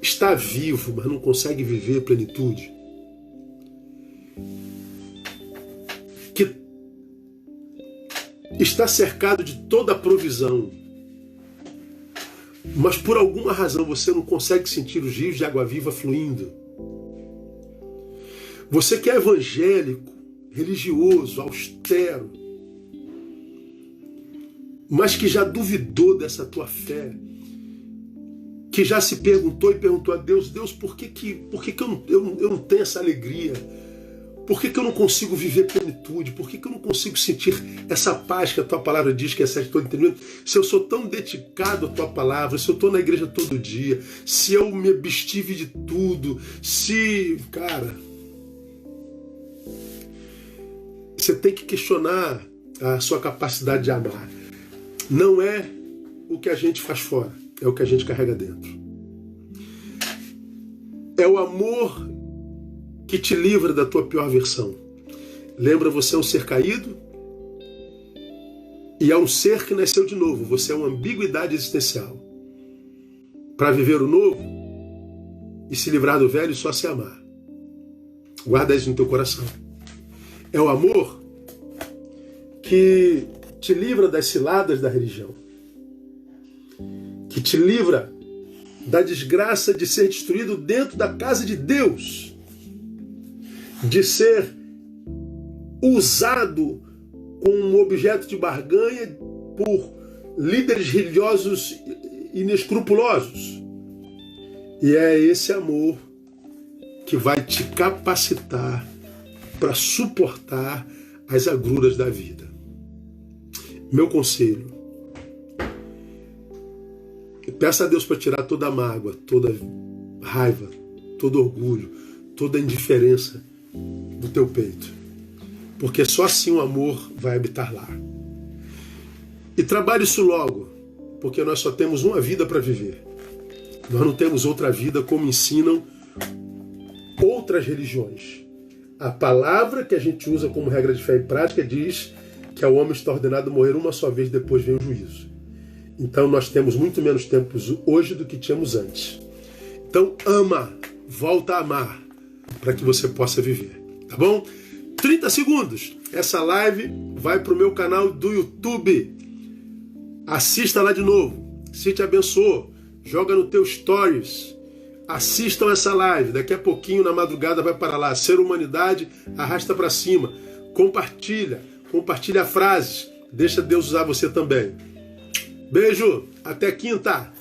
está vivo, mas não consegue viver plenitude, que está cercado de toda a provisão, mas por alguma razão você não consegue sentir os rios de água viva fluindo. Você que é evangélico, religioso, austero, mas que já duvidou dessa tua fé, que já se perguntou e perguntou a Deus: Deus, por que eu não tenho essa alegria? Por que eu não consigo viver plenitude? Por que eu não consigo sentir essa paz que a tua palavra diz que excede todo entendimento? Se eu sou tão dedicado à tua palavra, se eu estou na igreja todo dia, se eu me abstive de tudo, Cara, você tem que questionar a sua capacidade de amar. Não é o que a gente faz fora, é o que a gente carrega dentro. É o amor que te livra da tua pior versão. Lembra, você é um ser caído e é um ser que nasceu de novo. Você é uma ambiguidade existencial. Para viver o novo e se livrar do velho, só se amar. Guarda isso no teu coração. É o amor que te livra das ciladas da religião, que te livra da desgraça de ser destruído dentro da casa de Deus, de ser usado como um objeto de barganha por líderes religiosos inescrupulosos. E é esse amor que vai te capacitar para suportar as agruras da vida. Meu conselho: peça a Deus para tirar toda a mágoa, toda raiva, todo orgulho, toda indiferença do teu peito. Porque só assim o amor vai habitar lá. E trabalhe isso logo, porque nós só temos uma vida para viver. Nós não temos outra vida como ensinam outras religiões. A palavra que a gente usa como regra de fé e prática diz que ao homem está ordenado morrer uma só vez, depois vem o juízo. Então nós temos muito menos tempo hoje do que tínhamos antes. Então ama, volta a amar, para que você possa viver. Tá bom? 30 segundos. Essa live vai para o meu canal do YouTube. Assista lá de novo. Se te abençoou, joga no teu stories. Assistam essa live. Daqui a pouquinho, na madrugada, vai para lá. Ser Humanidade, arrasta para cima. Compartilha frases. Deixa Deus usar você também. Beijo. Até quinta.